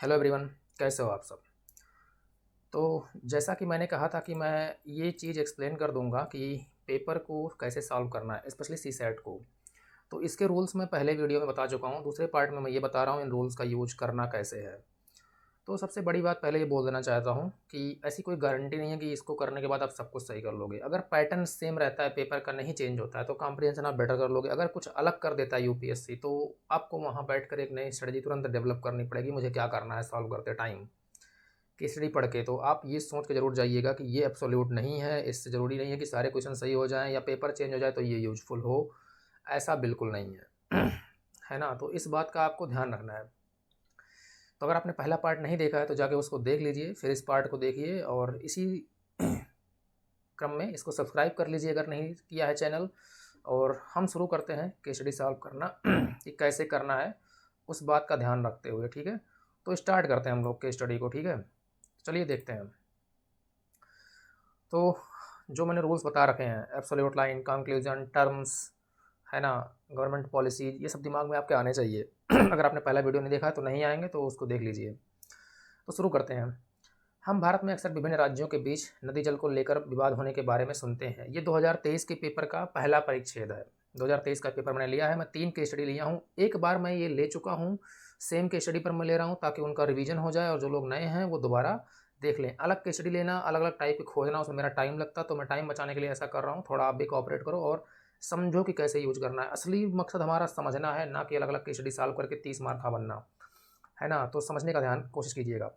Hello everyone, कैसे हो आप सब। तो जैसा कि मैंने कहा था कि मैं ये चीज़ एक्सप्लेन कर दूंगा कि पेपर को कैसे सॉल्व करना है, स्पेशली सी सेट को। तो इसके रूल्स मैं पहले वीडियो में बता चुका हूँ, दूसरे पार्ट में मैं ये बता रहा हूँ इन रूल्स का यूज करना कैसे है। तो सबसे बड़ी बात पहले ये बोल देना चाहता हूँ कि ऐसी कोई गारंटी नहीं है कि इसको करने के बाद आप सब कुछ सही कर लोगे। अगर पैटर्न सेम रहता है, पेपर का नहीं चेंज होता है, तो कॉम्प्रिहेंशन आप बेटर कर लोगे। अगर कुछ अलग कर देता है यूपीएससी, तो आपको वहाँ बैठ कर एक नई स्ट्रेटजी तुरंत डेवलप करनी पड़ेगी। मुझे क्या करना है सॉल्व करते टाइम केस स्टडी पढ़ के। तो आप ये सोच के ज़रूर जाइएगा कि ये एब्सोल्यूट नहीं है, इससे ज़रूरी नहीं है कि सारे क्वेश्चन सही हो जाएं या पेपर चेंज हो जाए तो ये यूजफुल हो। ऐसा बिल्कुल नहीं है है ना। तो इस बात का आपको ध्यान रखना है। तो अगर आपने पहला पार्ट नहीं देखा है तो जाके उसको देख लीजिए, फिर इस पार्ट को देखिए और इसी क्रम में इसको सब्सक्राइब कर लीजिए अगर नहीं किया है चैनल। और हम शुरू करते हैं केस स्टडी सॉल्व करना कि कैसे करना है, उस बात का ध्यान रखते हुए। ठीक है, तो स्टार्ट करते हैं हम लोग केस स्टडी को। ठीक है, चलिए देखते हैं। तो जो मैंने रूल्स बता रखे हैं, एब्सोल्यूट लाइन, कंक्लूजन, टर्म्स, है ना, गवर्नमेंट पॉलिसी, ये सब दिमाग में आपके आने चाहिए अगर आपने पहला वीडियो नहीं देखा है तो नहीं आएंगे, तो उसको देख लीजिए। तो शुरू करते हैं। हम भारत में अक्सर विभिन्न राज्यों के बीच नदी जल को लेकर विवाद होने के बारे में सुनते हैं। ये 2023 के पेपर का पहला परिच्छेद है। 2023 का पेपर मैंने लिया है, मैं 3 केस स्टडी लिया हूँ। एक बार मैं ये ले चुका हूँ, सेम केस स्टडी पर मैं ले रहा हूँ ताकि उनका रिवीजन हो जाए और जो लोग नए हैं वो दोबारा देख लें। अलग केस स्टडी लेना, अलग अलग टाइप की खोजना, उसमें मेरा टाइम लगता, तो मैं टाइम बचाने के लिए ऐसा कर रहा हूँ। थोड़ा आप भी कोऑपरेट करो और समझो कि कैसे यूज करना है। असली मकसद हमारा समझना है, ना कि अलग अलग केस स्टडी सॉल्व करके 30 मार्क का बनना, है ना। तो समझने का ध्यान कोशिश कीजिएगा।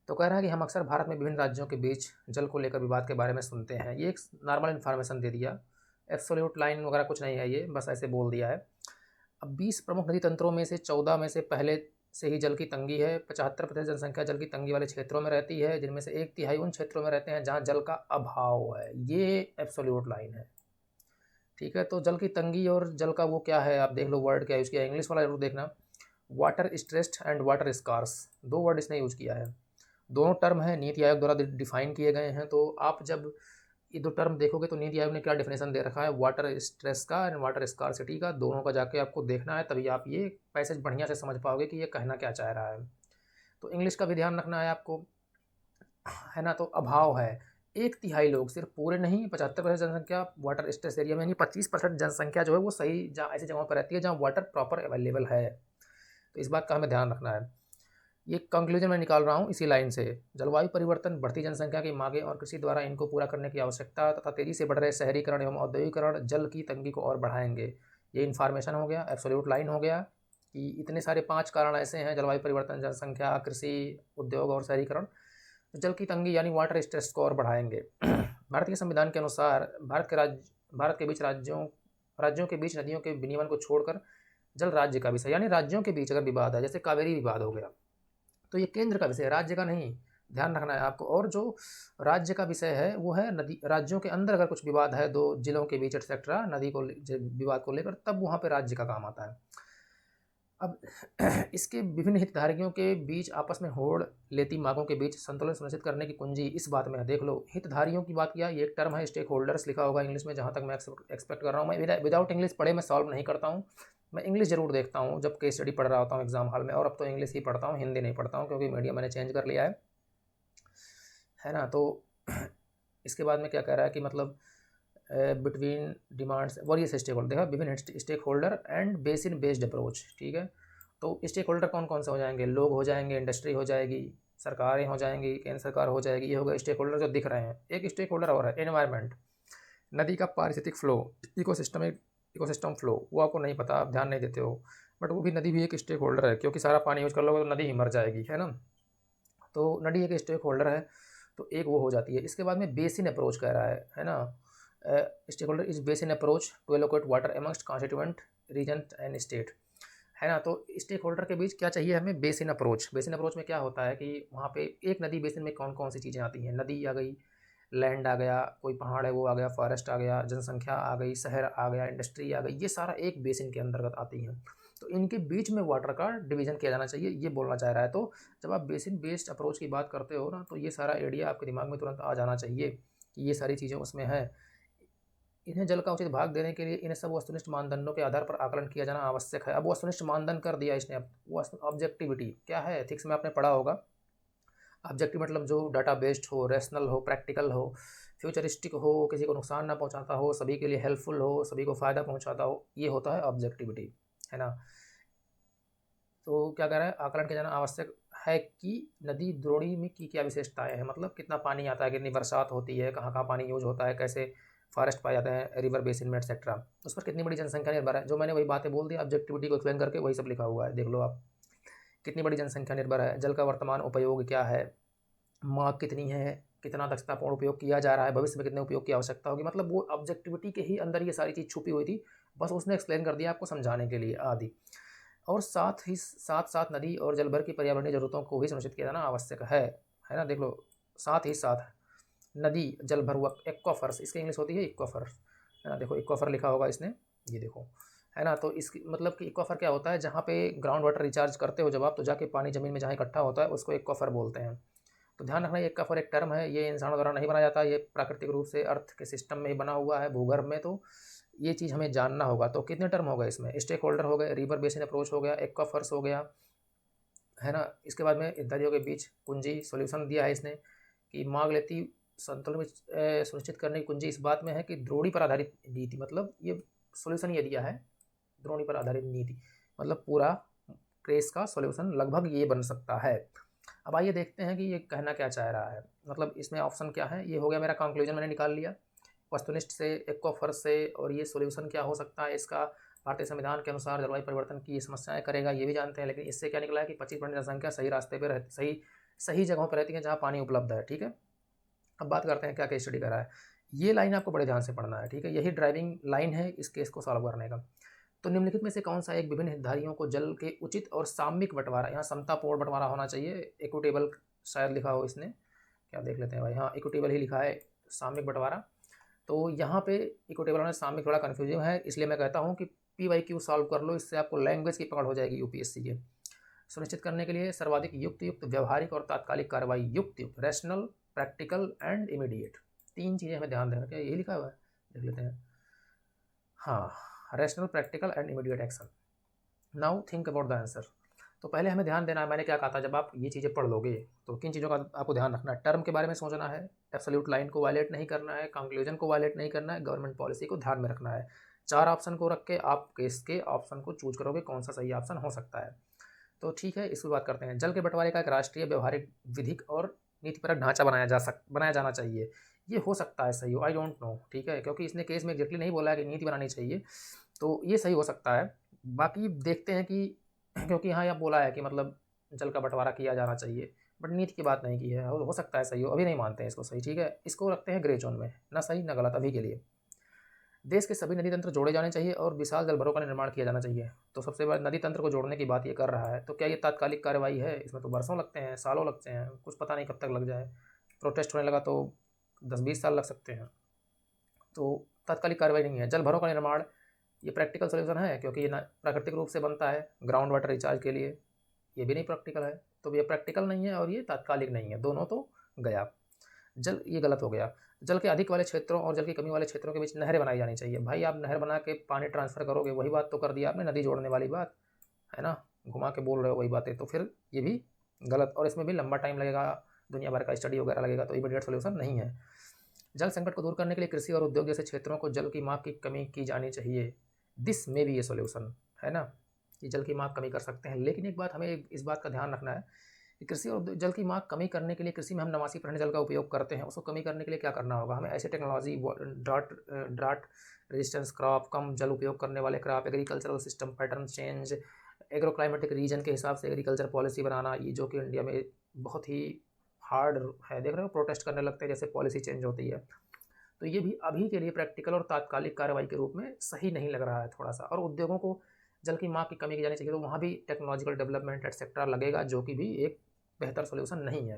तो कह रहा है कि हम अक्सर भारत में विभिन्न राज्यों के बीच जल को लेकर विवाद के बारे में सुनते हैं। ये एक नॉर्मल इन्फॉर्मेशन दे दिया, एब्सोल्यूट लाइन वगैरह कुछ नहीं है, ये बस ऐसे बोल दिया है। अब 20 प्रमुख नदी तंत्रों में से 14 में से पहले से ही जल की तंगी है। 75% जनसंख्या जल की तंगी वाले क्षेत्रों में रहती है, जिनमें से 1/3 उन क्षेत्रों में रहते हैं जहाँ जल का अभाव है। ये एब्सोल्यूट लाइन है। ठीक है, तो जल की तंगी और जल का वो क्या है, आप देख लो वर्ड क्या यूज़ किया है। इंग्लिश वाला जरूर देखना, water stressed and water scarce, दो वर्ड इसने यूज़ किया है। दोनों टर्म हैं, नीति आयोग द्वारा डिफाइन किए गए हैं। तो आप जब ये दो टर्म देखोगे तो नीति आयोग ने क्या डेफिनेशन दे रखा है, वाटर स्ट्रेस का एंड वाटर स्कार्सिटी का, दोनों का जाके आपको देखना है, तभी आप ये पैसेज बढ़िया से समझ पाओगे कि ये कहना क्या चाह रहा है। तो इंग्लिश का भी ध्यान रखना है आपको, है ना। तो अभाव है, 1/3 लोग, सिर्फ पूरे नहीं, 75% जनसंख्या वाटर स्ट्रेस एरिया में, यानी 25% जनसंख्या जो है वो सही जहाँ ऐसी जगहों पर रहती है जहाँ वाटर प्रॉपर अवेलेबल है। तो इस बात का हमें ध्यान रखना है। ये कंक्लूजन मैं निकाल रहा हूँ इसी लाइन से। जलवायु परिवर्तन, बढ़ती जनसंख्या की मांगें और कृषि द्वारा इनको पूरा करने की आवश्यकता तथा तेजी से बढ़ रहे शहरीकरण एवं औद्योगिकरण जल की तंगी को और बढ़ाएंगे। ये इन्फॉर्मेशन हो गया, एब्सोल्यूट लाइन हो गया कि इतने सारे 5 कारण ऐसे हैं, जलवायु परिवर्तन, जनसंख्या, कृषि, उद्योग और शहरीकरण, तो जल की तंगी यानी वाटर स्ट्रेस को और बढ़ाएंगे भारत के संविधान के अनुसार भारत के बीच राज्यों के बीच नदियों के विनियमन को छोड़कर जल राज्य का विषय, यानी राज्यों के बीच अगर विवाद है, जैसे कावेरी विवाद हो गया, तो ये केंद्र का विषय है, राज्य का नहीं। ध्यान रखना है आपको। और जो राज्य का विषय है वो है नदी, राज्यों के अंदर अगर कुछ विवाद है दो जिलों के बीच एक्सेट्रा, नदी को विवाद को लेकर, तब वहाँ पे राज्य का काम आता है। अब इसके विभिन्न हितधारकों के बीच आपस में होड़ लेती मांगों के बीच संतुलन सुनिश्चित करने की कुंजी इस बात में है। देख लो, हितधारियों की बात किया, ये एक टर्म है, स्टेक होल्डर्स लिखा होगा इंग्लिश में, जहाँ तक मैं एक्सपेक्ट कर रहा हूँ। मैं विदाउट इंग्लिश पढ़े मैं सॉल्व नहीं करता हूँ, मैं इंग्लिश जरूर देखता हूँ जब केस स्टडी पढ़ रहा होता हूँ एग्जाम हॉल में। और अब तो इंग्लिश ही पढ़ता हूँ, हिंदी नहीं पढ़ता हूँ, क्योंकि मीडियम मैंने चेंज कर लिया है ना। तो इसके बाद में क्या कह रहा है कि मतलब between demands various stakeholder, देखा, विभिन्न stakeholder and basin based approach. ठीक है, तो स्टेक होल्डर कौन कौन से हो जाएंगे, लोग हो जाएंगे, इंडस्ट्री हो जाएगी, सरकारें हो जाएंगी, केंद्र सरकार हो जाएगी, ये होगा स्टेक होल्डर जो दिख रहे हैं। एक स्टेक होल्डर और है एनवायरनमेंट, नदी का पारिस्थितिक फ्लो, इकोसिस्टम फ्लो, वो आपको नहीं पता, आप ध्यान नहीं देते हो, बट वो भी, नदी भी एक स्टेक होल्डर है, क्योंकि सारा पानी यूज कर लोगे तो नदी ही मर जाएगी, है ना। तो नदी एक स्टेक होल्डर है, तो एक वो हो जाती है। इसके बाद में बेसिन अप्रोच कह रहा है ना। Stakeholder is basin approach to allocate water amongst constituent region and state, है ना। तो स्टेक होल्डर के बीच क्या चाहिए हमें, बेसिन अप्रोच। बेसिन अप्रोच में क्या होता है कि वहाँ पे एक नदी बेसिन में कौन कौन सी चीज़ें आती हैं, नदी आ गई, लैंड आ गया, कोई पहाड़ है वो आ गया, फॉरेस्ट आ गया, जनसंख्या आ गई, शहर आ गया, इंडस्ट्री आ गई, ये सारा एक बेसिन के अंतर्गत आती हैं। तो इनके बीच में वाटर का डिवीजन किया जाना चाहिए, ये बोलना चाह रहा है। तो जब आप बेसिन बेस्ड अप्रोच की बात करते हो ना, तो ये सारा आइडिया आपके दिमाग में तुरंत आ जाना चाहिए कि ये सारी चीज़ें उसमें हैं। इन्हें जल का उचित भाग देने के लिए इन सब वस्तुनिष्ठ मानदंडों के आधार पर आकलन किया जाना आवश्यक है। अब वस्तुनिष्ठ मानदंड कर दिया इसने। अब वो ऑब्जेक्टिविटी क्या है, एथिक्स में आपने पढ़ा होगा। ऑब्जेक्टिव मतलब जो डाटा बेस्ड हो, रैशनल हो, प्रैक्टिकल हो, फ्यूचरिस्टिक हो, किसी को नुकसान ना पहुंचाता हो, सभी के लिए हेल्पफुल हो, सभी को फ़ायदा पहुंचाता हो, ये होता है ऑब्जेक्टिविटी, है ना। तो क्या कह रहा है, आकलन किया जाना आवश्यक है कि नदी द्रोणी में की क्या विशेषताएं हैं, मतलब कितना पानी आता है, कितनी बरसात होती है, कहाँ कहाँ पानी यूज होता है, कैसे फॉरेस्ट पाए जाते हैं रिवर बेसिन में एक्सेट्रा, उस पर कितनी बड़ी जनसंख्या निर्भर है। जो मैंने वही बातें बोल दी ऑब्जेक्टिविटी को एक्सप्लेन करके, वही सब लिखा हुआ है, देख लो आप। कितनी बड़ी जनसंख्या निर्भर है, जल का वर्तमान उपयोग क्या है, मांग कितनी है, कितना दक्षतापूर्ण उपयोग किया जा रहा है, भविष्य में कितने उपयोग की आवश्यकता होगी, मतलब वो ऑब्जेक्टिविटी के ही अंदर ये सारी चीज़ छुपी हुई थी, बस उसने एक्सप्लेन कर दिया आपको समझाने के लिए आदि। और साथ साथ नदी और जलभर की पर्यावरणीय जरूरतों को भी सुनिश्चित किया जाना आवश्यक है ना। देख लो, साथ ही साथ नदी जलभर हुआ एक्वाफर्स, इसकी इंग्लिश होती है एक्वाफर्स, है ना। देखो एक्वाफर लिखा होगा इसने, ये देखो, है ना। तो इसकी मतलब कि एक्वाफर क्या होता है, जहाँ पे ग्राउंड वाटर रिचार्ज करते हो जब आप, तो जाके पानी ज़मीन में जहाँ इकट्ठा होता है उसको एक्वाफर बोलते हैं। तो ध्यान रखना, ये एक्वाफर एक टर्म है, ये इंसानों द्वारा नहीं बनाया जाता, ये प्राकृतिक रूप से अर्थ के सिस्टम में ही बना हुआ है, भूगर्भ में। तो ये चीज़ हमें जानना होगा। तो कितने टर्म हो गए इसमें, स्टेक होल्डर हो गए, रिवर बेसिन अप्रोच हो गया, एक्वाफर्स हो गया, है ना। इसके बाद में नदियों के बीच कुंजी सॉल्यूशन दिया है इसने कि मांग लेती संतुलन में सुनिश्चित करने की कुंजी इस बात में है कि द्रोणी पर आधारित नीति, मतलब ये सॉल्यूशन ये दिया है, द्रोणी पर आधारित नीति, मतलब पूरा केस का सॉल्यूशन लगभग ये बन सकता है। अब आइए देखते हैं कि ये कहना क्या चाह रहा है, मतलब इसमें ऑप्शन क्या है। ये हो गया मेरा कंक्लूजन, मैंने निकाल लिया वस्तुनिष्ठ से, एक्वाफर्स से, और ये सॉल्यूशन क्या हो सकता है इसका, भारतीय संविधान के अनुसार जलवायु परिवर्तन की समस्याएं करेगा, ये भी जानते हैं। लेकिन इससे क्या निकला है कि 25% जनसंख्या सही रास्ते पर रहती, सही जगहों पर रहती है जहाँ पानी उपलब्ध है, ठीक है। अब बात करते हैं क्या केस स्टडी करा है। ये लाइन आपको बड़े ध्यान से पढ़ना है, ठीक है, यही ड्राइविंग लाइन है इस केस को सॉल्व करने का। तो निम्नलिखित में से कौन सा एक विभिन्न हितधारियों को जल के उचित और सामयिक बंटवारा, यहाँ समतापूर्ण बंटवारा होना चाहिए, इक्विटेबल शायद लिखा हो इसने, क्या देख लेते हैं भाई, हाँ इक्विटेबल ही लिखा है, सामयिक बंटवारा। तो यहाँ पे इक्विटेबल और सामयिक थोड़ा कन्फ्यूजिंग है, इसलिए मैं कहता हूँ कि PYQ सॉल्व कर लो, इससे आपको लैंग्वेज की पकड़ हो जाएगी UPSC के। सुनिश्चित करने के लिए सर्वाधिक युक्त व्यवहारिक और तात्कालिक कार्रवाई, युक्त रैशनल, प्रैक्टिकल एंड इमीडिएट, तीन चीज़ें हमें ध्यान देना, क्या यही लिखा हुआ है, देख लेते हैं, हाँ, rational, practical and immediate action. Now think about the answer. तो पहले हमें ध्यान देना है, मैंने क्या कहा था, जब आप ये चीज़ें पढ़ लोगे तो किन चीज़ों का आपको ध्यान रखना है, टर्म के बारे में सोचना है, एब्सोल्यूट लाइन को वायलेट नहीं करना है, कंक्लूजन को वायलेट नहीं करना है, गवर्नमेंट पॉलिसी को ध्यान में रखना है। 4 ऑप्शन को रख के आप केस के ऑप्शन को चूज करोगे कौन सा सही ऑप्शन हो सकता है। तो ठीक है, इसकी बात करते हैं। जल के बंटवारे का एक राष्ट्रीय व्यवहारिक विधिक और नीतिपरक ढांचा बनाया जाना चाहिए, ये हो सकता है सही हो, आई डोंट नो, ठीक है, क्योंकि इसने केस में एग्जैक्टली नहीं बोला है कि नीति बनानी चाहिए, तो ये सही हो सकता है। बाकी देखते हैं कि क्योंकि यहाँ यह बोला है कि मतलब जल का बंटवारा किया जाना चाहिए, बट नीति की बात नहीं की है, हो सकता है सही हो, अभी नहीं मानते हैं इसको सही, ठीक है, इसको रखते हैं ग्रे जोन में, ना सही ना गलत अभी के लिए। देश के सभी नदी तंत्र जोड़े जाने चाहिए और विशाल जलभरों का निर्माण किया जाना चाहिए। तो सबसे बड़ा नदी तंत्र को जोड़ने की बात ये कर रहा है, तो क्या ये तात्कालिक कार्रवाई है, इसमें तो बरसों लगते हैं, सालों लगते हैं, कुछ पता नहीं कब तक लग जाए, प्रोटेस्ट होने लगा तो 10-20 साल लग सकते हैं, तो तात्कालिक कार्रवाई नहीं है। जलभरों का निर्माण ये प्रैक्टिकल सोल्यूशन है, क्योंकि ये प्राकृतिक रूप से बनता है ग्राउंड वाटर रिचार्ज के लिए, ये भी नहीं प्रैक्टिकल है, तो ये प्रैक्टिकल नहीं है और ये तात्कालिक नहीं है, दोनों तो गया। जल, ये गलत हो गया। जल के अधिक वाले क्षेत्रों और जल की कमी वाले क्षेत्रों के बीच नहरें बनाई जानी चाहिए। भाई आप नहर बना के पानी ट्रांसफ़र करोगे, वही बात तो कर दिया आपने, नदी जोड़ने वाली बात है ना, घुमा के बोल रहे हो वही बातें, तो फिर ये भी गलत, और इसमें भी लंबा टाइम लगेगा, दुनिया भर का स्टडी वगैरह लगेगा, तो इमीडिएट सोल्यूशन नहीं है। जल संकट को दूर करने के लिए कृषि और उद्योग जैसे क्षेत्रों को जल की मांग की कमी की जानी चाहिए, दिस में भी ये सोल्यूशन है ना, कि जल की मांग कमी कर सकते हैं। लेकिन एक बात हमें इस बात का ध्यान रखना है कि कृषि और जल की मांग कमी करने के लिए, कृषि में हम नवासी % जल का उपयोग करते हैं, उसको कमी करने के लिए क्या करना होगा, हमें ऐसी टेक्नोलॉजी, ड्राट रेजिस्टेंस क्रॉप, कम जल उपयोग करने वाले crop, agricultural system pattern change, agro climatic reason के हिसाब से एग्रीकल्चर पॉलिसी बनाना, ये जो कि इंडिया में बहुत ही हार्ड है, देख रहे हो, प्रोटेस्ट करने लगते हैं जैसे पॉलिसी चेंज होती है। तो ये भी अभी के लिए प्रैक्टिकल और तात्कालिक कार्रवाई के रूप में सही नहीं लग रहा है थोड़ा सा। और उद्योगों को जल की मांग की कमी की जानी चाहिए, तो वहाँ भी टेक्नोलॉजिकल डेवलपमेंट एटसेट्रा लगेगा, जो कि भी एक बेहतर सोल्यूशन नहीं है।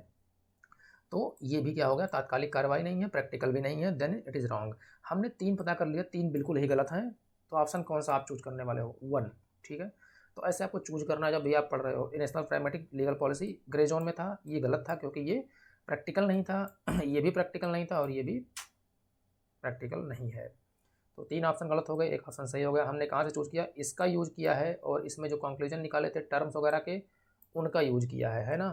तो ये भी क्या हो गया, तात्कालिक कार्रवाई नहीं है, प्रैक्टिकल भी नहीं है, देन इट इज़ रॉन्ग। हमने 3 पता कर लिया, 3 बिल्कुल ही गलत हैं, तो ऑप्शन कौन सा आप चूज करने वाले हो, 1, ठीक है। तो ऐसे आपको चूज करना है जब भी आप पढ़ रहे हो। नेशनल प्राइमेटिक लीगल पॉलिसी ग्रे जोन में था, ये गलत था क्योंकि ये प्रैक्टिकल नहीं था, ये भी प्रैक्टिकल नहीं था और ये भी प्रैक्टिकल नहीं है। तो 3 ऑप्शन गलत हो गए, एक ऑप्शन सही हो गया। हमने कहाँ से चूज़ किया, इसका यूज़ किया है और इसमें जो कंक्लूजन निकाले थे टर्म्स वगैरह के, उनका यूज़ किया है ना।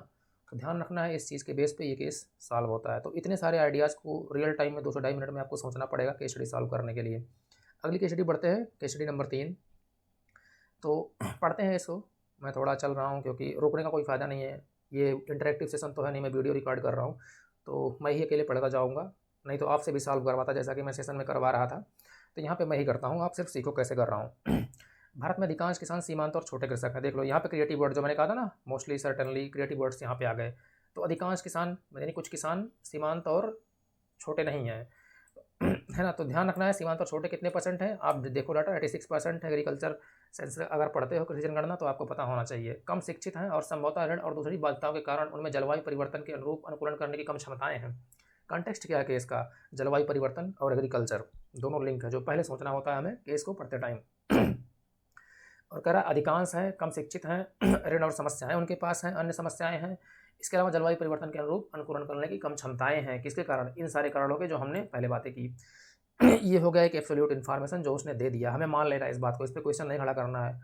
तो ध्यान रखना है, इस चीज़ के बेस पे ये केस सॉल्व होता है। तो इतने सारे आइडियाज़ को रियल टाइम में 2 से ढाई मिनट में आपको सोचना पड़ेगा केस स्टडी सॉल्व करने के लिए। अगली केस स्टडी बढ़ते हैं, केस स्टडी नंबर 3। तो पढ़ते हैं इसको। मैं थोड़ा चल रहा हूँ क्योंकि रुकने का कोई फ़ायदा नहीं है। ये इंटरेक्टिव सेशन तो है नहीं, मैं वीडियो रिकॉर्ड कर रहा हूँ, तो मैं ही अकेले पढ़ता जाऊँगा, नहीं तो आपसे भी सॉल्व करवाता जैसा कि मैं सेशन में करवा रहा था। तो यहाँ पे मैं ही करता हूँ, आप सिर्फ सीखो कैसे कर रहा हूँ। भारत में अधिकांश किसान सीमांत और छोटे कृषक हैं। देख लो यहाँ पे क्रिएटिव वर्ड जो मैंने कहा था ना, मोस्टली सर्टनली क्रिएटिव वर्ड्स यहाँ पे आ गए। तो अधिकांश किसान यानी कुछ किसान सीमांत और छोटे नहीं हैं, है ना। तो ध्यान रखना है सीमांत और छोटे कितने परसेंट हैं। आप देखो डाटा 86% है। एग्रीकल्चर सेंस अगर पढ़ते हो कृषि जनगणना तो आपको पता होना चाहिए। कम शिक्षित हैं और संभवतः ऋण और दूसरी बाध्यताओं के कारण उनमें जलवायु परिवर्तन के अनुरूप अनुकूलन करने की कम क्षमताएं हैं। कॉन्टेक्स्ट क्या है केस का, जलवायु परिवर्तन और एग्रीकल्चर दोनों लिंक है, जो पहले सोचना होता है हमें केस को पढ़ते टाइम। और कह रहा अधिकांश है, कम शिक्षित हैं, ऋण और समस्याएं उनके पास हैं, अन्य समस्याएं हैं। इसके अलावा जलवायु परिवर्तन के अनुरूप अनुकूलन करने की कम क्षमताएं हैं। किसके कारण, इन सारे कारणों के जो हमने पहले बातें की। ये हो गया एक एब्सोल्यूट इन्फॉर्मेशन जो उसने दे दिया, हमें मान लेना है इस बात को, इस पर क्वेश्चन नहीं खड़ा करना है,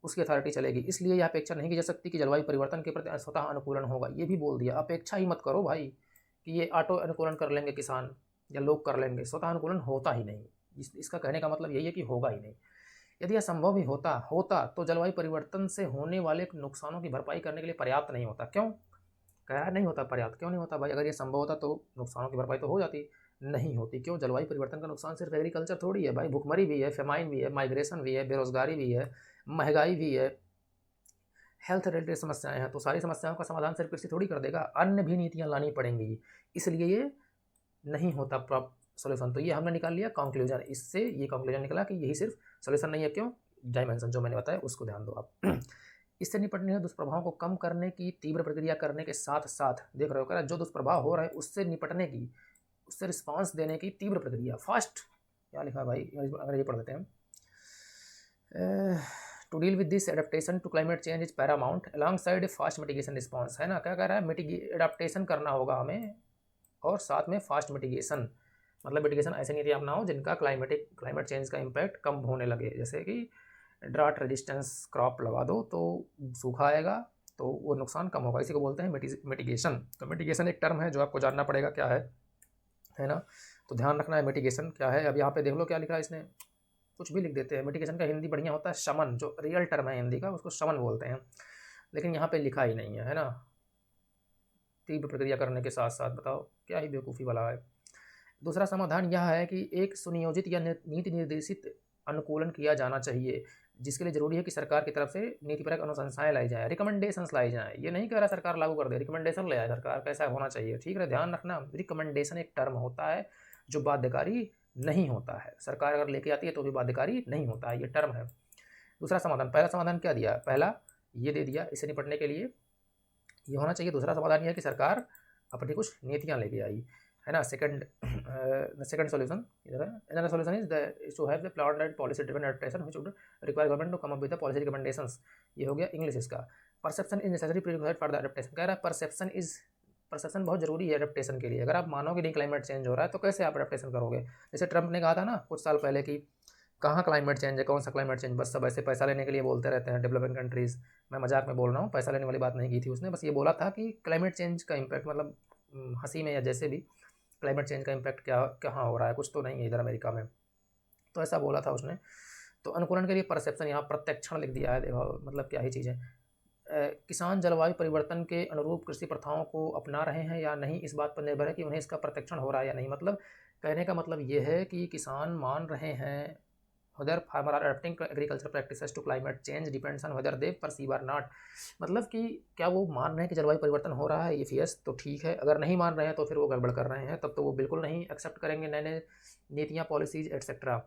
उसकी अथॉरिटी चलेगी। इसलिए यह अपेक्षा नहीं की जा सकती कि जलवायु परिवर्तन के प्रति स्वतः अनुकूलन होगा। ये भी बोल दिया, अपेक्षा ही मत करो भाई कि ये ऑटो अनुकूलन कर लेंगे किसान या लोग कर लेंगे, स्वतः अनुकूलन होता ही नहीं। इसका कहने का मतलब यही है कि होगा ही नहीं। यदि यह संभव भी होता तो जलवायु परिवर्तन से होने वाले नुकसानों की भरपाई करने के लिए पर्याप्त नहीं होता। क्यों कह रहा है नहीं होता, पर्याप्त क्यों नहीं होता भाई? अगर ये संभव होता तो नुकसानों की भरपाई तो हो जाती, नहीं होती। क्यों? जलवायु परिवर्तन का नुकसान सिर्फ एग्रीकल्चर थोड़ी है भाई, भुखमरी भी है, फेमाइन भी है, माइग्रेशन भी है, बेरोजगारी भी है, महंगाई भी है, हेल्थ रिलेटेड समस्याएं हैं। तो सारी समस्याओं का समाधान सिर्फ कृषि थोड़ी कर देगा, अन्य भी नीतियां लानी पड़ेंगी, इसलिए ये नहीं होता प्रॉपर सोल्यूशन। तो ये हमने निकाल लिया कंक्लूजन, इससे ये कंक्लूजन निकला कि यही सिर्फ सोल्यूशन नहीं है। क्यों? डायमेंशन जो मैंने बताया उसको ध्यान दो आप। इससे निपटने के दुष्प्रभावों को कम करने की तीव्र प्रक्रिया करने के साथ साथ, देख रहे हो क्या, जो दुष्प्रभाव हो रहा है उससे निपटने की, उससे रिस्पांस देने की तीव्र प्रक्रिया, फास्ट, क्या लिखा भाई, अगर ये पढ़ लेते हैं, to deal with this adaptation to climate change is paramount alongside a fast mitigation response, है ना। क्या कह रहा है, एडेप्टेशन करना होगा हमें और साथ में फास्ट मिटिगेशन। मतलब मिटिगेशन ऐसे नीति अपनाओ जिनका क्लाइमेट चेंज का इम्पैक्ट कम होने लगे। जैसे कि ड्राट रेजिस्टेंस क्रॉप लगा दो तो सूखा आएगा तो वो नुकसान कम होगा, इसी को बोलते हैं मिटिगेशन। तो मिटिगेशन एक टर्म है जो आपको जानना पड़ेगा क्या है ना। तो ध्यान रखना है मिटिगेशन क्या है। अब यहाँ पे देख लो क्या लिखा है इसने, कुछ भी लिख देते हैं। मिटिगेशन का हिंदी बढ़िया होता है शमन, जो रियल टर्म है हिंदी का उसको शमन बोलते हैं, लेकिन यहाँ पे लिखा ही नहीं है ना। तीव्र प्रक्रिया करने के साथ साथ, बताओ क्या ही बेवकूफ़ी वाला है। दूसरा समाधान यह है कि एक सुनियोजित या नीति निर्देशित अनुकूलन किया जाना चाहिए, जिसके लिए जरूरी है कि सरकार की तरफ से नीतिपरक अनुशंसाएं लाई जाए, रिकमेंडेशंस लाई जाएं। ये नहीं कह रहा सरकार लागू कर दे, रिकमेंडेशन ले आए सरकार, कैसा होना चाहिए, ठीक है। ध्यान रखना, रिकमेंडेशन एक टर्म होता है जो बाध्यकारी नहीं होता है। सरकार अगर लेके आती है तो भी बाध्यकारी नहीं होता है, ये टर्म है। दूसरा समाधान, पहला समाधान क्या दिया, पहला ये दे दिया, इससे निपटने के लिए ये होना चाहिए। दूसरा समाधान यह है कि सरकार अपनी कुछ नीतियाँ लेके आई, है ना। सेकंड सॉल्यूशन इधर है। Another solution is to have the plan and policy driven adaptation which would require government to come up with the policy recommendations. ये हो गया इंग्लिश इसका। Perception is necessary prerequisite for the adaptation. कह रहा है perception बहुत जरूरी है एडेप्टेशन के लिए। अगर आप मानोगे नहीं क्लाइमेट चेंज हो रहा है तो कैसे आप एडेप्टेशन करोगे। जैसे ट्रंप ने कहा था ना कुछ साल पहले कि कहाँ क्लाइमेट चेंज है, कौन सा क्लाइमेट चेंज, बस सब ऐसे पैसा लेने के लिए बोलते रहते हैं डेवलपिंग कंट्रीज़। मैं मजाक में बोल रहा हूँ, पैसा लेने वाली बात नहीं की थी उसने, बस ये बोला था कि क्लाइमेट चेंज का इम्पैक्ट, मतलब हंसी में या जैसे भी, क्लाइमेट चेंज का इम्पैक्ट क्या कहाँ हो रहा है, कुछ तो नहीं है इधर अमेरिका में, तो ऐसा बोला था उसने। तो अनुकूलन के लिए परसेप्शन यहाँ प्रत्यक्षण लिख दिया है, देखो मतलब क्या ही चीज़ है। किसान जलवायु परिवर्तन के अनुरूप कृषि प्रथाओं को अपना रहे हैं या नहीं, इस बात पर निर्भर है कि उन्हें इसका प्रत्यक्षण हो रहा है या नहीं। मतलब कहने का मतलब ये है कि किसान मान रहे हैं, whether farmer are adapting agricultural practices to climate change depends on whether they perceive or not। मतलब कि क्या वो मान रहे हैं कि जलवायु परिवर्तन हो रहा है, इफ यस तो ठीक है, अगर नहीं मान रहे हैं तो फिर वो गड़बड़ कर रहे हैं, तब तो वो बिल्कुल नहीं एक्सेप्ट करेंगे नए नए नीतियाँ, पॉलिसीज एट्सेट्रा।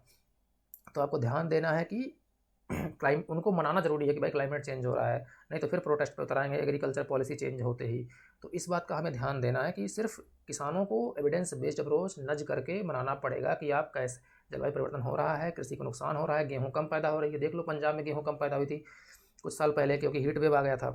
तो आपको ध्यान देना है कि उनको मनाना जरूरी है कि भाई क्लाइमेट चेंज हो रहा है, नहीं तो फिर प्रोटेस्ट पे उतर आएंगे एग्रीकल्चर पॉलिसी चेंज होते ही। तो इस बात का हमें ध्यान देना है कि सिर्फ किसानों को एविडेंस बेस्ड अप्रोच नज करके मनाना पड़ेगा कि आप कैसे, जलवायु परिवर्तन हो रहा है, कृषि को नुकसान हो रहा है, गेहूँ कम पैदा हो रही है। देख लो पंजाब में गेहूँ कम पैदा हुई थी कुछ साल पहले क्योंकि हीट वेव आ गया था,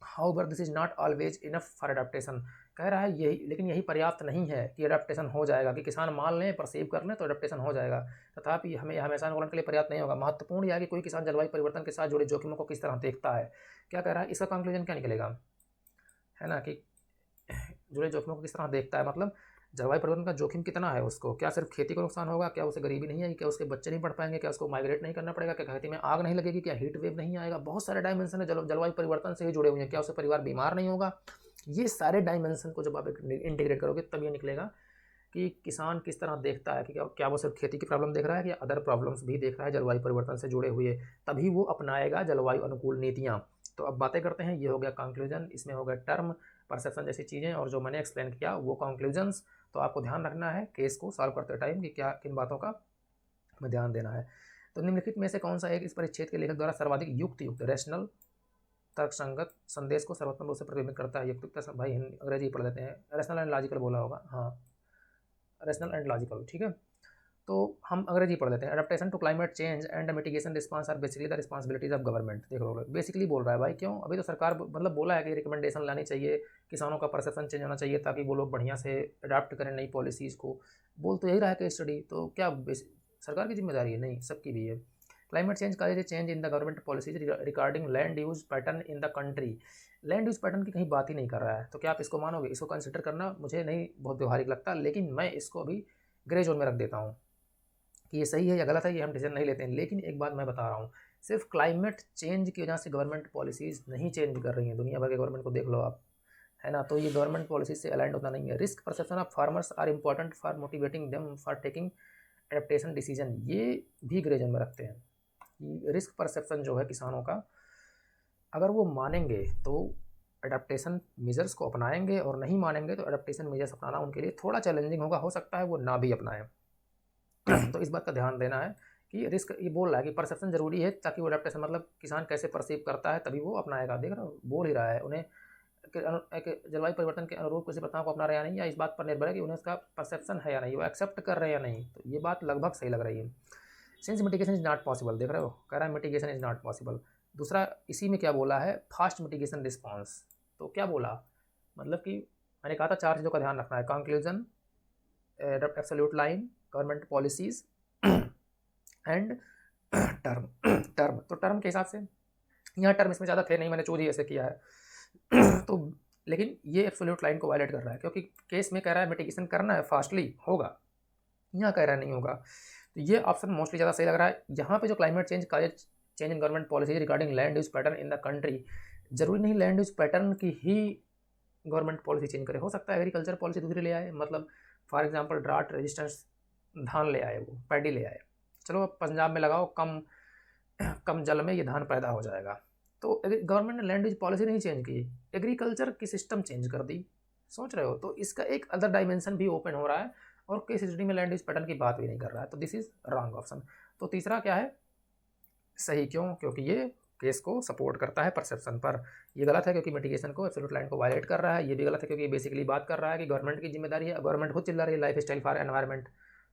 however this is not always enough for adaptation. कह रहा है यही, लेकिन यही पर्याप्त नहीं है कि अडेप्टेशन हो जाएगा, कि किसान मान लें, परसीव कर लें तो अडेप्टेशन हो जाएगा। तथापि हमें हमेशा अनुकूलन के लिए पर्याप्त नहीं होगा। महत्वपूर्ण यह है कि कोई किसान जलवायु परिवर्तन के साथ जुड़े जोखिमों को किस तरह देखता है। क्या कह रहा है, इसका कंक्लूजन क्या निकलेगा, है ना, कि जुड़े जोखिमों को किस तरह देखता है, मतलब जलवायु परिवर्तन का जोखिम कितना है उसको। क्या सिर्फ खेती को नुकसान होगा, क्या उसे गरीबी नहीं आएगी, क्या उसके बच्चे नहीं पढ़ पाएंगे, क्या उसको माइग्रेट नहीं करना पड़ेगा, क्या खेती में आग नहीं लगेगी, क्या हीट वेव नहीं आएगा। बहुत सारे डायमेंशन है जलवायु परिवर्तन से ही जुड़े हुए हैं। क्या उससे परिवार बीमार नहीं होगा। ये सारे डायमेंशन को जब आप इंटीग्रेट करोगे तब ये निकलेगा कि किसान किस तरह देखता है, कि क्या वो सिर्फ खेती की प्रॉब्लम देख रहा है, या अदर प्रॉब्लम्स भी देख रहा है जलवायु परिवर्तन से जुड़े हुए। तभी वो अपनाएगा जलवायु अनुकूल नीतियाँ। तो अब बातें करते हैं, ये हो गया कंक्लूजन, इसमें हो गया टर्म, परसेप्शन जैसी चीज़ें, और जो मैंने एक्सप्लेन किया वो कंक्लूजन्स। तो आपको ध्यान रखना है केस को सॉल्व करते टाइम कि क्या किन बातों का हमें ध्यान देना है। तो निम्नलिखित में से कौन सा एक इस परिच्छेद के लेखक द्वारा सर्वाधिक युक्त रैशनल तर्कसंगत संदेश को सर्वोत्तम रूप से प्रतिबिंबित करता है। युक्तियुक्त, भाई अंग्रेजी पढ़ लेते हैं, रैशनल एंड लॉजिकल बोला होगा, हाँ रैशनल एंड लॉजिकल, ठीक है। तो हम अंग्रेजी पढ़ लेते हैं। Adaptation to climate change and mitigation response are basically the responsibilities of government. देख लो बेसिकली बोल रहा है भाई, क्यों, अभी तो सरकार मतलब बोला है कि रिकमेंडेशन लानी चाहिए, किसानों का परसेप्शन चेंज होना चाहिए ताकि वो लोग बढ़िया से अडाप्ट करें नई पॉलिसीज़ को। बोल तो यही रहा है कि स्टडी, तो क्या सरकार की जिम्मेदारी है, नहीं सबकी भी है। क्लाइमेट चेंज का change in the government policies regarding land use pattern in the country. Land use pattern की कहीं बात ही नहीं कर रहा है, तो क्या आप इसको मानोगे। इसको कंसिडर करना मुझे नहीं बहुत व्यवहारिक लगता, लेकिन मैं इसको अभी ग्रे जोन में रख देता हूँ कि ये सही है या गलत है, ये हम डिसीजन नहीं लेते हैं। लेकिन एक बात मैं बता रहा हूँ, सिर्फ क्लाइमेट चेंज की वजह से गवर्नमेंट पॉलिसीज़ नहीं चेंज कर रही हैं। दुनिया भर के गवर्नमेंट को देख लो आप, है ना, तो ये गवर्नमेंट पॉलिसी से अलाइंड होता नहीं है। Risk perception of farmers are important for motivating them for taking adaptation decision, ये भी ग्रे जोन में रखते हैं कि रिस्क परसेप्शन जो है किसानों का, अगर वो मानेंगे तो अडेप्टेशन मेजर्स को अपनाएंगे, और नहीं मानेंगे तो अडेप्टेशन मेजर्स अपनाना उनके लिए थोड़ा चैलेंजिंग होगा, हो सकता है वो ना भी अपनाएं। तो इस बात का ध्यान देना है कि रिस्क, ये बोल रहा है कि परसेप्शन जरूरी है ताकि वो अडेप्टेशन, मतलब किसान कैसे परसीव करता है तभी वो अपनाएगा। देख रहे हो, बोल ही रहा है उन्हें एक जलवायु परिवर्तन के अनुरूप किसी प्रथाओं को अपना रहे या नहीं, या इस बात पर निर्भर है कि उन्हें उसका परसेप्शन है या नहीं, वो एक्सेप्ट कर रहे हैं या नहीं। तो ये बात लगभग सही लग रही है। Since mitigation is not possible, देख रहे हो, कह रहा है मिटिगेशन इज नॉट पॉसिबल। दूसरा इसी में क्या बोला है, फास्ट मिटिगेशन रिस्पॉन्स। तो क्या बोला, मतलब कि मैंने कहा था 4 चीज़ों का ध्यान रखना है, conclusion, absolute line, government policies and term. Term, तो टर्म के हिसाब से यहाँ टर्म इसमें ज़्यादा थे नहीं, मैंने चोरी ऐसे किया है तो लेकिन ये एब्सोल्यूट लाइन को वायलेट कर रहा है, क्योंकि केस में कह रहा है मिटिगेशन करना है, फास्टली होगा, यहाँ कह रहा है नहीं होगा। तो ये ऑप्शन मोस्टली ज़्यादा सही लग रहा है। यहाँ पे जो क्लाइमेट चेंज का change in government policy regarding land use pattern in the country, जरूरी नहीं लैंड यूज पैटर्न की ही गवर्नमेंट पॉलिसी चेंज करे, हो सकता है एग्रीकल्चर पॉलिसी दूसरी ले आए, मतलब फॉर एग्जांपल ड्राउट रेजिस्टेंस धान ले आए, वो पैडी ले आए, चलो पंजाब में लगाओ, कम कम जल में ये धान पैदा हो जाएगा। तो गवर्नमेंट ने लैंड यूज पॉलिसी नहीं चेंज की, एग्रीकल्चर की सिस्टम चेंज कर दी। सोच रहे हो, तो इसका एक अदर डायमेंशन भी ओपन हो रहा है, और केस स्टडी में लैंड यूज पैटर्न की बात भी नहीं कर रहा है, तो दिस इज रॉन्ग ऑप्शन। तो तीसरा क्या है, सही, क्यों, क्योंकि ये केस को सपोर्ट करता है परसेप्शन पर। ये गलत है क्योंकि मिटिगेशन को एब्सोल्यूट लाइन को वायलेट कर रहा है। ये भी गलत है क्योंकि ये बेसिकली बात कर रहा है कि गवर्नमेंट की जिम्मेदारी है, गवर्नमेंट खुद चिल्ला रही है लाइफ स्टाइल फॉर एनवायरनमेंट,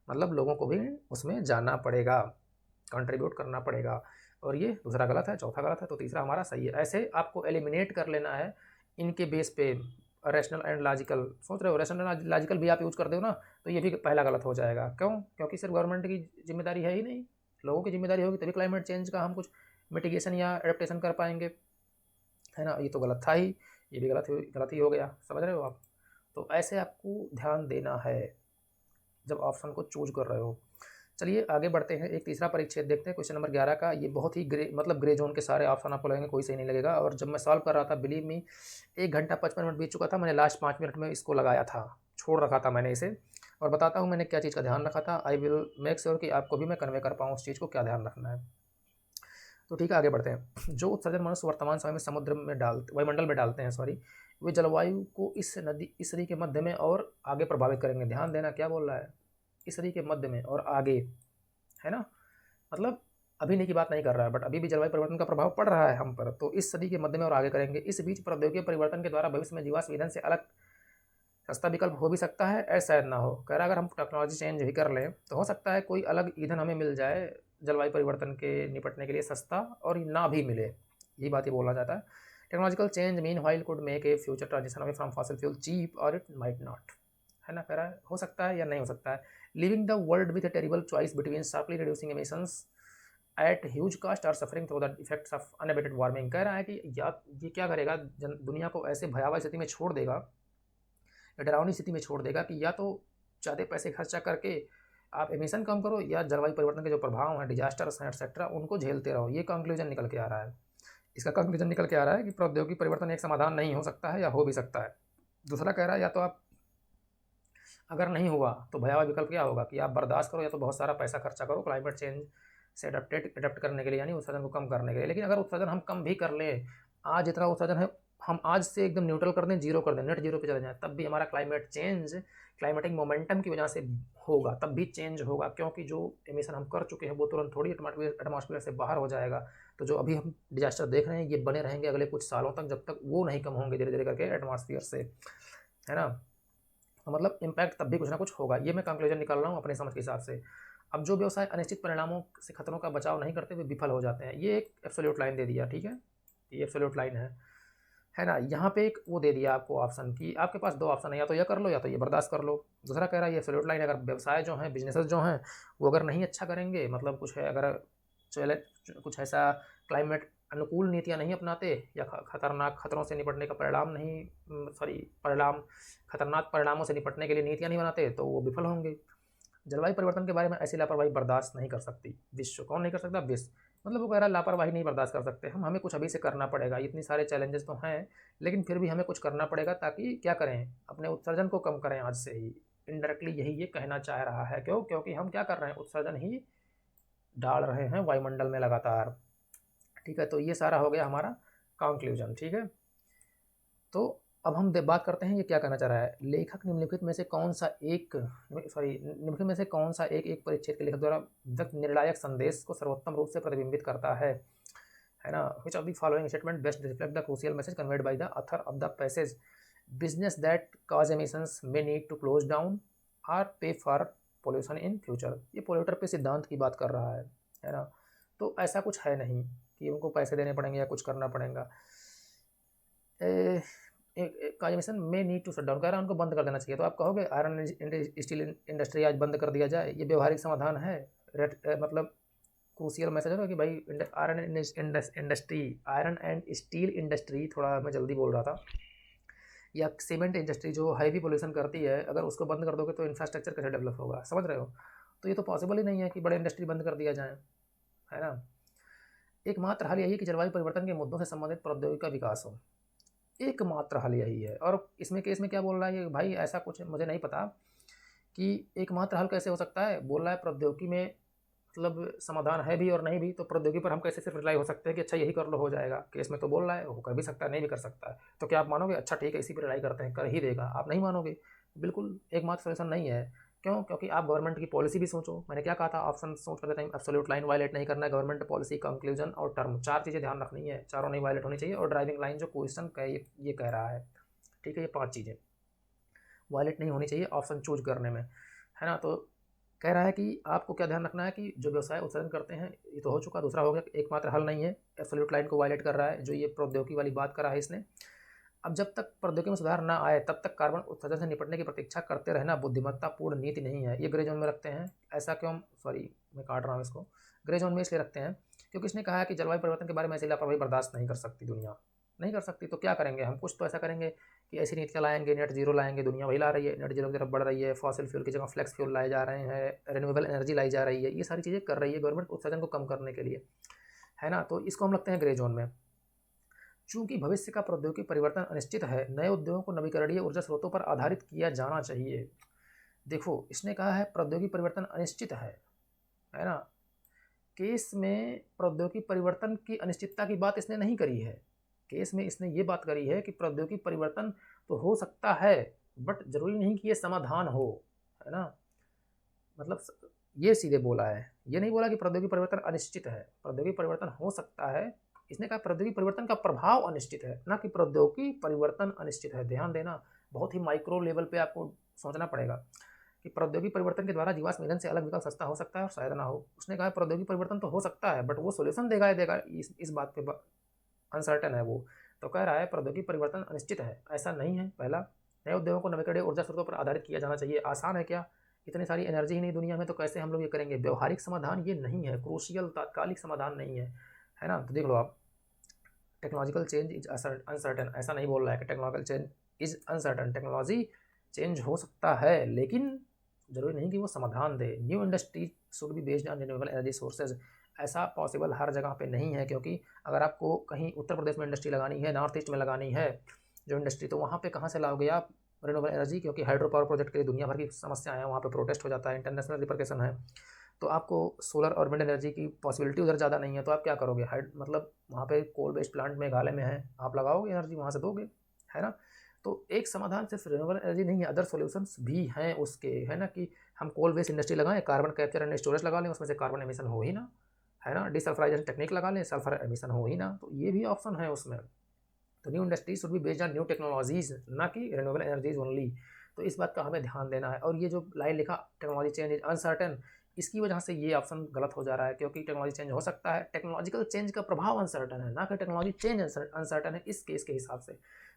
मतलब लोगों को भी उसमें जाना पड़ेगा, कंट्रीब्यूट करना पड़ेगा। और ये दूसरा गलत है, चौथा गलत है, तो तीसरा हमारा सही है। ऐसे आपको एलिमिनेट कर लेना है इनके बेस पे, रैशनल एंड लॉजिकल। सोच रहे हो रैशनल एंड लॉजिकल भी आप यूज़ कर दो ना, तो ये भी पहला गलत हो जाएगा। क्यों, क्योंकि सिर्फ गवर्नमेंट की जिम्मेदारी है ही नहीं, लोगों की जिम्मेदारी होगी तभी क्लाइमेट चेंज का हम कुछ मिटिगेशन या एडेप्टेशन कर पाएंगे, है ना। ये तो गलत था ही, ये भी गलत ही हो गया, समझ रहे हो आप। तो ऐसे आपको ध्यान देना है जब ऑप्शन को चूज कर रहे हो। चलिए आगे बढ़ते हैं, एक तीसरा परिच्छेद देखते हैं, क्वेश्चन नंबर 11 का। ये बहुत ही ग्रे जोन के सारे ऑप्शन आपको लगेंगे कोई सही नहीं लगेगा। और जब मैं सॉल्व कर रहा था, बिलीव मी, 1 घंटा 55 मिनट बीत चुका था, मैंने लास्ट 5 मिनट में इसको लगाया था, छोड़ रखा था मैंने इसे। और बताता हूँ मैंने क्या चीज़ का ध्यान रखा था, आई विल मेक श्योर कि आपको भी मैं कन्वे कर पाऊँ उस चीज़ को, क्या ध्यान रखना है। तो ठीक है, आगे बढ़ते हैं। जो उत्सर्जन मनुष्य वर्तमान समय में समुद्र में वायुमंडल में डालते हैं, सॉरी, वे जलवायु को इस नदी के मध्य में और आगे प्रभावित करेंगे। ध्यान देना, क्या बोल रहा है, इस नदी के मध्य में और आगे, है ना, मतलब अभी नहीं की बात नहीं कर रहा है, बट अभी भी जलवायु परिवर्तन का प्रभाव पड़ रहा है हम पर, तो इस सदी के मध्य में और आगे करेंगे। इस बीच प्रौद्योगिकी परिवर्तन के द्वारा भविष्य में जीवाश्म ईंधन से अलग सस्ता विकल्प हो भी सकता है, ऐसा शायद ना हो। कह रहा अगर हम टेक्नोलॉजी चेंज भी कर लें तो हो सकता है कोई अलग ईंधन हमें मिल जाए जलवायु परिवर्तन के निपटने के लिए सस्ता, और ना भी मिले, यही बात ही बोलना चाहता है। Technological change meanwhile could make a future transition away from fossil fuel cheap or it might not, है ना, कह रहा है हो सकता है या नहीं हो सकता है। Living the world with a terrible choice between sharply reducing emissions at huge cost और suffering through the effects of unabated warming. कह रहा है कि या ये क्या करेगा, दुनिया को ऐसे भयावह स्थिति में छोड़ देगा, डरावनी स्थिति में छोड़ देगा कि या तो ज़्यादा पैसे खर्चा करके आप एमिशन कम करो या जलवायु परिवर्तन के जो प्रभाव हैं, डिजास्टर्स हैं एक्सेट्रा, उनको झेलते रहो। ये कंक्लूजन निकल के आ रहा है। इसका कंक्लूजन निकल के आ रहा है कि प्रौद्योगिकी परिवर्तन एक समाधान नहीं हो सकता है या हो भी सकता है। दूसरा कह रहा है या तो आप अगर नहीं हुआ तो भयावह विकल्प क्या होगा कि आप बर्दाश्त करो या तो बहुत सारा पैसा खर्चा करो क्लाइमेट चेंज से अडेप्ट करने के लिए, यानी उत्सर्जन को कम करने के लिए। लेकिन अगर उत्सर्जन हम कम भी कर लें, आज जितना उत्सर्जन है हम आज से एकदम न्यूट्रल कर दें, जीरो कर दें, नेट जीरो पे चले जाएं, तब भी हमारा क्लाइमेट चेंज क्लाइमेटिक मोमेंटम की वजह से होगा, तब भी चेंज होगा, क्योंकि जो एमिशन हम कर चुके हैं वो तुरंत थोड़ी एटमॉस्फेयर से बाहर हो जाएगा। तो जो अभी हम डिजास्टर देख रहे हैं ये बने रहेंगे अगले कुछ सालों तक, जब तक वो नहीं कम होंगे धीरे धीरे करके एटमॉस्फेयर से, है ना। तो मतलब इम्पैक्ट तब भी कुछ ना कुछ होगा। ये मैं कंक्लूजन निकाल रहा हूँ अपने समझ के हिसाब से। अब जो व्यवसाय अनिश्चित परिणामों से खतरों का बचाव नहीं करते वे विफल हो जाते हैं। ये एक एब्सोल्यूट लाइन दे दिया, ठीक है, ये एब्सोल्यूट लाइन है ना। यहाँ पे एक वो दे दिया आपको ऑप्शन कि आपके पास दो ऑप्शन है, या तो ये कर लो या तो ये बर्दाश्त कर लो। दूसरा कह रहा है ये एब्सोल्यूट लाइन, अगर व्यवसाय जो हैं, बिजनेसेस जो हैं, वो अगर नहीं अच्छा करेंगे, मतलब कुछ है, अगर चले कुछ ऐसा क्लाइमेट अनुकूल नीतियाँ नहीं अपनाते या खतरनाक खतरों से निपटने का परिणाम खतरनाक परिणामों से निपटने के लिए नीतियाँ नहीं बनाते, तो वो विफल होंगे। जलवायु परिवर्तन के बारे में ऐसी लापरवाही बर्दाश्त नहीं कर सकती विश्व। कौन नहीं कर सकता? विश्व। मतलब वो कह रहा है लापरवाही नहीं बर्दाश्त कर सकते हम, हमें कुछ अभी से करना पड़ेगा। इतनी सारे चैलेंजेस तो हैं, लेकिन फिर भी हमें कुछ करना पड़ेगा, ताकि क्या करें, अपने उत्सर्जन को कम करें आज से ही। इनडायरेक्टली यही ये कहना चाह रहा है। क्यों? क्योंकि हम क्या कर रहे हैं, उत्सर्जन ही डाल रहे हैं वायुमंडल में लगातार। ठीक है, तो ये सारा हो गया हमारा कंक्लूजन। ठीक है, तो अब हम बात करते हैं ये क्या कहना चाह रहा है। लेखक निम्नलिखित में से कौन सा एक निम्नलिखित में से कौन सा एक परिच्छेद के लेखक द्वारा व्यक्त निर्णायक संदेश को सर्वोत्तम रूप से प्रतिबिंबित करता है ना। Which of the following statement best reflect the crucial message conveyed by the author of the passage, business that cause emissions may need to close down or pay for pollution in future. ये polluter pay सिद्धांत की बात कर रहा है ना। तो ऐसा कुछ है नहीं कि उनको पैसे देने पड़ेंगे या कुछ करना पड़ेगा। एमिशन में नीड टू शट डाउन कह रहा है उनको बंद कर देना चाहिए। तो आप कहोगे आयरन स्टील इंडस्ट्री आज बंद कर दिया जाए, ये व्यवहारिक समाधान है? मतलब क्रूशियल मैसेज होगा कि भाई आयरन एंड स्टील इंडस्ट्री, थोड़ा मैं जल्दी बोल रहा था, या सीमेंट इंडस्ट्री जो हैवी पोल्यूशन करती है, अगर उसको बंद कर दोगे तो इंफ्रास्ट्रक्चर कैसे डेवलप होगा, समझ रहे हो। तो ये तो पॉसिबल ही नहीं है कि बड़े इंडस्ट्री बंद कर दिया जाए, है ना। एकमात्र हल यही है कि जलवायु परिवर्तन के मुद्दों से संबंधित प्रौद्योगिकी का विकास हो। एकमात्र हल यही है। और इसमें केस में क्या बोल रहा है ये भाई, ऐसा कुछ मुझे नहीं पता कि एकमात्र हल कैसे हो सकता है। बोल रहा है प्रौद्योगिकी में मतलब समाधान है भी और नहीं भी, तो प्रौद्योगिकी पर हम कैसे सिर्फ रिलाई हो सकते हैं कि अच्छा यही कर लो हो जाएगा। केस में तो बोल रहा है वो कर भी सकता है, नहीं भी कर सकता है। तो क्या आप मानोगे अच्छा ठीक है इसी पर रिलाई करते हैं, कर ही देगा? आप नहीं मानोगे। बिल्कुल एकमात्र सोल्यूशन नहीं है। क्यों? क्योंकि आप गवर्नमेंट की पॉलिसी भी सोचो। मैंने क्या कहा था, ऑप्शन सोच करते टाइम एब्सोल्यूट लाइन वायलेट नहीं करना है, गवर्नमेंट पॉलिसी, कंक्लूजन और टर्म, चार चीज़ें ध्यान रखनी है, चारों नहीं वायलेट होनी चाहिए। और ड्राइविंग लाइन जो क्वेश्चन ये कह रहा है, ठीक है, ये पांच चीज़ें वायलेट नहीं होनी चाहिए ऑप्शन चूज करने में, है ना। तो कह रहा है कि आपको क्या ध्यान रखना है कि जो व्यवसाय उत्सर्जन करते हैं, ये तो हो चुका। दूसरा हो गया एकमात्र हल नहीं है, एब्सोल्यूट लाइन को वायलेट कर रहा है, जो ये प्रौद्योगिकी वाली बात करा है इसने। अब जब तक प्रौद्योगिकी में सुधार ना आए तब तक कार्बन उत्सर्जन से निपटने की प्रतीक्षा करते रहना बुद्धिमत्तापूर्ण नीति नहीं है। ये ग्रे जोन में रखते हैं। ऐसा क्यों, मैं काट रहा हूँ इसको, ग्रे जोन में इसलिए रखते हैं क्योंकि इसने कहा है कि जलवायु परिवर्तन के बारे में ऐसी लापरवाही बर्दाश्त नहीं कर सकती दुनिया, नहीं कर सकती। तो क्या करेंगे हम, कुछ तो ऐसा करेंगे कि ऐसी नीतियाँ लाएंगे, नेट जीरो लाएंगे, दुनिया वही ला रही है, नेट जीरो की तरफ बढ़ रही है, फॉसिल फ्यूल की जगह फ्लेक्स फ्यूल लाए जा रहे हैं, रिन्यूएबल एनर्जी लाई जा रही है, ये सारी चीज़ें कर रही है गवर्नमेंट उत्सर्जन को कम करने के लिए, है ना। तो इसको हम लगते हैं ग्रे जोन में। चूंकि भविष्य का प्रौद्योगिकी परिवर्तन अनिश्चित है, नए उद्योगों को नवीकरणीय ऊर्जा स्रोतों पर आधारित किया जाना चाहिए। देखो इसने कहा है प्रौद्योगिकी परिवर्तन अनिश्चित है ना। केस में प्रौद्योगिकी परिवर्तन की अनिश्चितता की बात इसने नहीं करी है। केस में इसने ये बात करी है कि प्रौद्योगिकी परिवर्तन तो हो सकता है, बट जरूरी नहीं कि ये समाधान हो, है ना। मतलब ये सीधे बोला है, ये नहीं बोला कि प्रौद्योगिकी परिवर्तन अनिश्चित है। प्रौद्योगिकी परिवर्तन हो सकता है, इसने कहा प्रौद्योगिकी परिवर्तन का प्रभाव अनिश्चित है, ना कि प्रौद्योगिकी परिवर्तन अनिश्चित है। ध्यान देना, बहुत ही माइक्रो लेवल पे आपको सोचना पड़ेगा कि प्रौद्योगिकी परिवर्तन के द्वारा जीवाश्म ईंधन से अलग विकल्प सस्ता हो सकता है और शायद ना हो। उसने कहा प्रौद्योगिकी परिवर्तन तो हो सकता है, बट वो सोल्यूशन देगा इस बात पे अनसर्टन है वो। तो कह रहा है प्रौद्योगिकी परिवर्तन अनिश्चित है, ऐसा नहीं है। पहला, नए उद्योगों को नवीकरणीय ऊर्जा स्रोतों पर आधारित किया जाना चाहिए। आसान है क्या? इतनी सारी एनर्जी ही नहीं दुनिया में, तो कैसे हम लोग ये करेंगे? व्यवहारिक समाधान ये नहीं है, क्रूशियल तात्कालिक समाधान नहीं है ना। तो देख लो आप, टेक्नोलॉजिकल चेंज इज अनसर्टन, ऐसा नहीं बोल रहा है कि technological change is uncertain. Technology change हो सकता है लेकिन जरूरी नहीं कि वो समाधान दे। New industry should be based on renewable energy sources, ऐसा पॉसिबल हर जगह पे नहीं है, क्योंकि अगर आपको कहीं उत्तर प्रदेश में इंडस्ट्री लगानी है, नॉर्थ ईस्ट में लगानी है जो इंडस्ट्री, तो वहाँ पे कहाँ से लाओगे आप रिन्यूएबल एनर्जी? क्योंकि हाइड्रो पावर प्रोजेक्ट के लिए दुनिया भर की समस्याएं हैं, वहाँ पे प्रोटेस्ट हो जाता है, इंटरनेशनल रिपरकेशन है। तो आपको सोलर और विंड एनर्जी की पॉसिबिलिटी उधर ज़्यादा नहीं है, तो आप क्या करोगे? मतलब वहाँ पे कोल बेस्ड प्लांट मेघालय में है, आप लगाओगे एनर्जी वहाँ से दोगे, है ना। तो एक समाधान सिर्फ रिन्यूएबल एनर्जी नहीं है, अदर सॉल्यूशंस भी हैं उसके, है ना, कि हम कोल बेस्ड इंडस्ट्री लगाएं, कार्बन कैप्चर एंड स्टोरेज लगा लें, उसमें से कार्बन एमिशन हो ही ना, है ना। डिसल्फ्राइजेशन टेक्निक लगा लें, सल्फर एमिशन हो ही ना, तो ये भी ऑप्शन है उसमें। तो new industries should be based on new technologies, ना कि रिन्यूएबल एनर्जीज ओनली। तो इस बात का हमें ध्यान देना है। और ये जो लाइन लिखा टेक्नोलॉजी चेंज इज अनसर्टन, इसकी वजह से ये ऑप्शन गलत हो जा रहा है, क्योंकि टेक्नोलॉजी चेंज हो सकता है, टेक्नोलॉजिकल चेंज का प्रभाव अनसर्टन है, ना कि टेक्नोलॉजी चेंज अनसर्टन है इस केस के हिसाब से।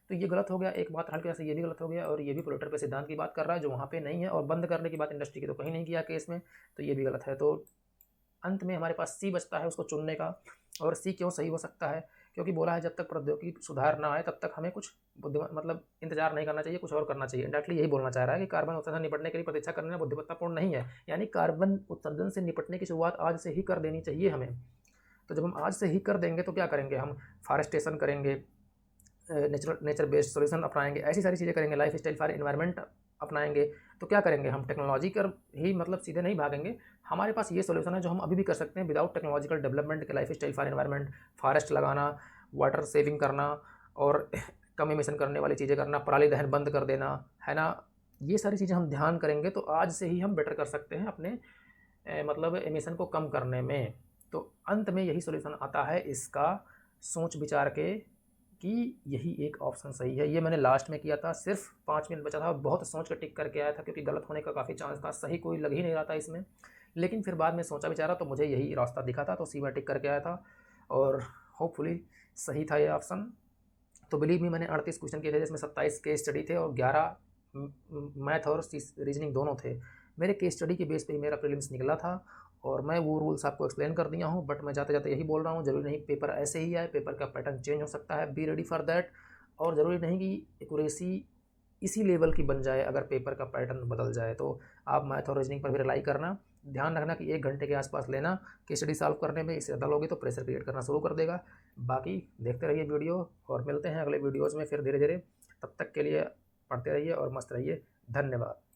तो ये गलत हो गया, एक बात हल्की से ये भी गलत हो गया, और ये भी पोलिटर पे सिद्धांत की बात कर रहा है जो वहाँ पे नहीं है, और बंद करने की बात इंडस्ट्री की तो कहीं नहीं किया केस में, तो ये भी गलत है। तो अंत में हमारे पास सी बचता है उसको चुनने का। और सी क्यों सही हो सकता है? क्योंकि बोला है जब तक प्रौद्योगिकी सुधार ना आए तब तक हमें कुछ मतलब इंतजार नहीं करना चाहिए, कुछ और करना चाहिए। इंडायरेक्टली यही बोलना चाह रहा है कि कार्बन उत्सर्जन से निपटने के लिए प्रतीक्षा करना बुद्धिमत्तापूर्ण नहीं है, यानी कार्बन उत्सर्जन से निपटने की शुरुआत आज से ही कर देनी चाहिए हमें। तो जब हम आज से ही कर देंगे तो क्या करेंगे? हम फॉरेस्टेशन करेंगे, नेचर बेस्ड सोल्यूशन अपनाएंगे, ऐसी सारी चीज़ें करेंगे, लाइफ स्टाइल फॉर एनवायरनमेंट अपनाएंगे। तो क्या करेंगे? हम टेक्नोलॉजी कर ही मतलब सीधे नहीं भागेंगे। हमारे पास ये सोल्यूशन है जो हम अभी भी कर सकते हैं विदाउट टेक्नोलॉजिकल डेवलपमेंट के, life style for environment, forest लगाना, वाटर सेविंग करना, और कम एमिशन करने वाली चीज़ें करना, पराली दहन बंद कर देना, है ना। ये सारी चीज़ें हम ध्यान करेंगे तो आज से ही हम बेटर कर सकते हैं अपने मतलब एमिशन को कम करने में। तो अंत में यही सोल्यूशन आता है इसका, सोच विचार के कि यही एक ऑप्शन सही है। ये मैंने लास्ट में किया था, सिर्फ 5 मिनट बचा था, बहुत सोच कर टिक करके आया था, क्योंकि गलत होने का काफ़ी चांस था, सही कोई लग ही नहीं रहा था इसमें। लेकिन फिर बाद में सोचा विचारा तो मुझे यही रास्ता दिखा था, तो सी में टिक करके आया था, और होपफुली सही था ये ऑप्शन। तो बिलीव मी, मैंने 38 क्वेश्चन किए थे, जिसमें 27 केस स्टडी थे और 11 मैथ और रीजनिंग दोनों थे। मेरे केस स्टडी के बेस पे ही मेरा प्रीलिम्स निकला था, और मैं वो रूल्स आपको एक्सप्लेन कर दिया हूँ। बट मैं जाते जाते यही बोल रहा हूँ, जरूरी नहीं पेपर ऐसे ही आए, पेपर का पैटर्न चेंज हो सकता है, बी रेडी फॉर दैट। और ज़रूरी नहीं कि एक्यूरेसी इसी लेवल की बन जाए अगर पेपर का पैटर्न बदल जाए। तो आप मैथ और रीजनिंग पर भी रिलाई करना, ध्यान रखना कि 1 घंटे के आसपास लेना केस स्टडी सॉल्व करने में। इससे ज़्यादा लोगे तो प्रेशर क्रिएट करना शुरू कर देगा। बाकी देखते रहिए वीडियो, और मिलते हैं अगले वीडियोज़ में फिर धीरे धीरे। तब तक के लिए पढ़ते रहिए और मस्त रहिए। धन्यवाद।